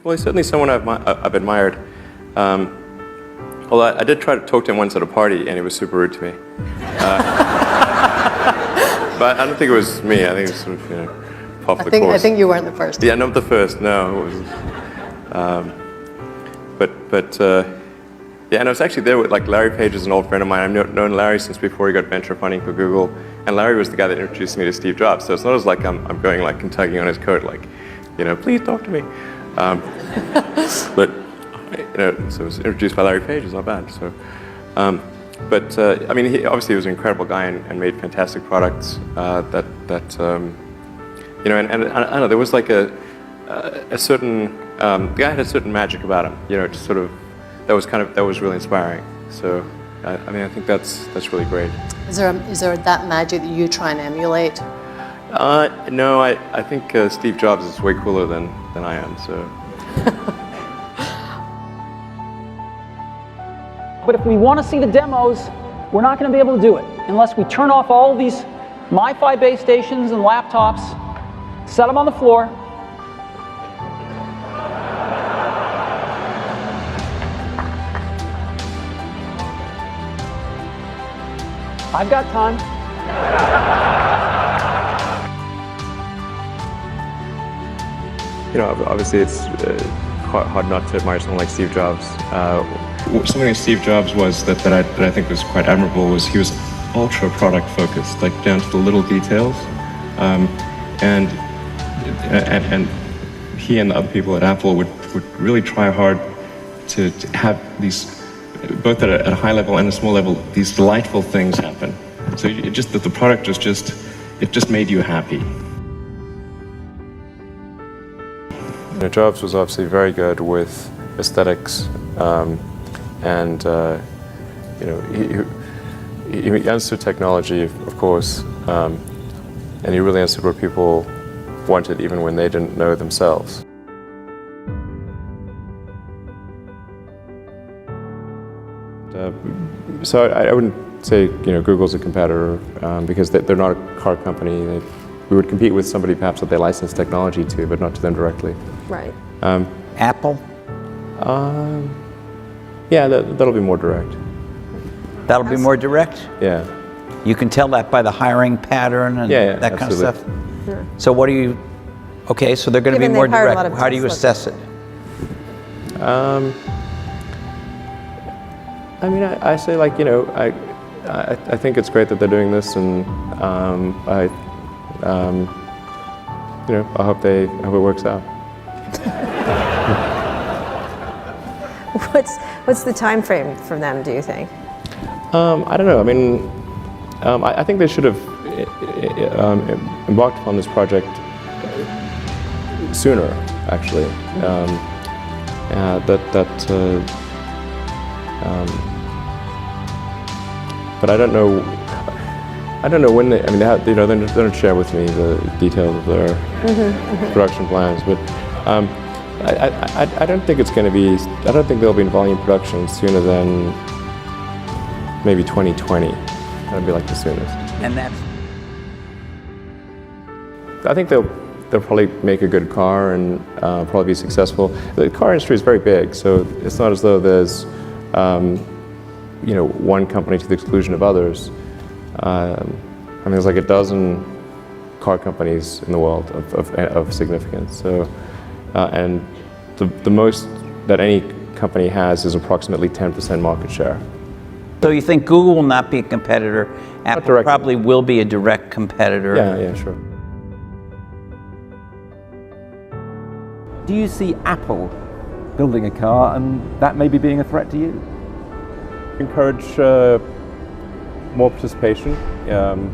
Well, he's certainly someone I've admired. Well, I did try to talk to him once at a party, and he was super rude to me. But I don't think it was me. I think it was sort of, par for the course. I think you weren't the first. Yeah, not the first. No. It was, yeah, and I was actually there with Larry Page is an old friend of mine. I've known Larry since before he got venture funding for Google, and Larry was the guy that introduced me to Steve Jobs. So it's not as like I'm going and tugging on his coat, please talk to me. But so I was introduced by Larry Page. It's not bad. So, I mean, he obviously was an incredible guy and made fantastic products. And I don't know, there was like a certain the guy had a certain magic about him. Just sort of that was really inspiring. So, I mean, I think that's really great. Is there that magic that you try and emulate? No, I think Steve Jobs is way cooler than I am. So. But if we want to see the demos, we're not going to be able to do it unless we turn off all of these MiFi base stations and laptops, set them on the floor. I've got time. Obviously it's hard not to admire someone like Steve Jobs. Something that Steve Jobs was that I think was quite admirable was he was ultra product focused, down to the little details, and he and the other people at Apple would really try hard to have these, both at a high level and a small level, these delightful things happen. So that the product was just made you happy. Jobs was obviously very good with aesthetics, and he understood technology, of course, and he really understood what people wanted even when they didn't know themselves. So I wouldn't say Google's a competitor because they're not a car company. We would compete with somebody perhaps that they license technology to, but not to them directly. Right. Apple? Yeah, that'll be more direct. That'll be more direct? Yeah. You can tell that by the hiring pattern and that absolutely. kind of stuff? Yeah. So what do you, okay, so they're going to be more direct. How do you assess it? I mean, I say I think it's great that they're doing this, and I hope it works out. What's the time frame for them, do you think? I don't know. I mean, I think they should have embarked upon this project sooner, actually. But I don't know. I don't know when they. I mean, they don't share with me the details of their production plans. But I don't think it's going to be. I don't think they'll be in volume production sooner than maybe 2020. That'd be the soonest. And that's. I think they'll probably make a good car and probably be successful. The car industry is very big, so it's not as though there's one company to the exclusion of others. I mean, there's a dozen car companies in the world of significance. So, and the most that any company has is approximately 10% market share. So you think Google will not be a competitor? Apple probably will be a direct competitor. Yeah, sure. Do you see Apple building a car and that maybe being a threat to you? Encourage more participation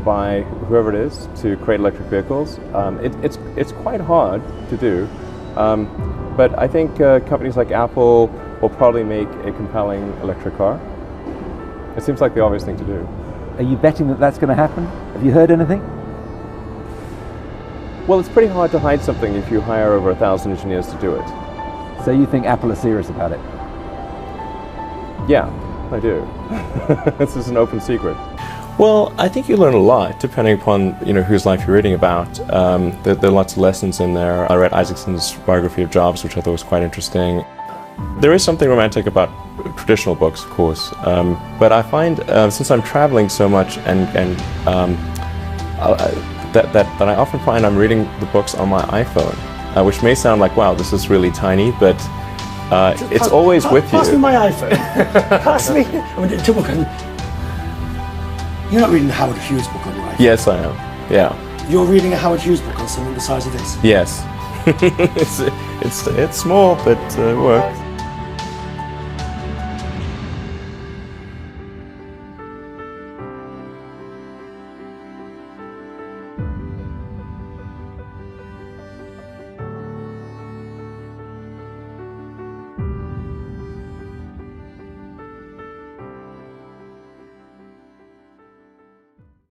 by whoever it is to create electric vehicles. It's quite hard to do, but I think companies like Apple will probably make a compelling electric car. It seems like the obvious thing to do. Are you betting that that's going to happen? Have you heard anything? Well, it's pretty hard to hide something if you hire over 1,000 engineers to do it. So you think Apple are serious about it? Yeah, I do. This is an open secret. Well, I think you learn a lot depending upon whose life you're reading about. There are lots of lessons in there. I read Isaacson's biography of Jobs, which I thought was quite interesting. There is something romantic about traditional books, of course, but I find since I'm traveling so much that I often find I'm reading the books on my iPhone, which may sound like, wow, this is really tiny, but it's always with you. Pass me my iPhone. Pass me. You're not reading a Howard Hughes book on your iPhone. Yes, I am. Yeah. You're reading a Howard Hughes book on something the size of this. Yes. It's small, but it works.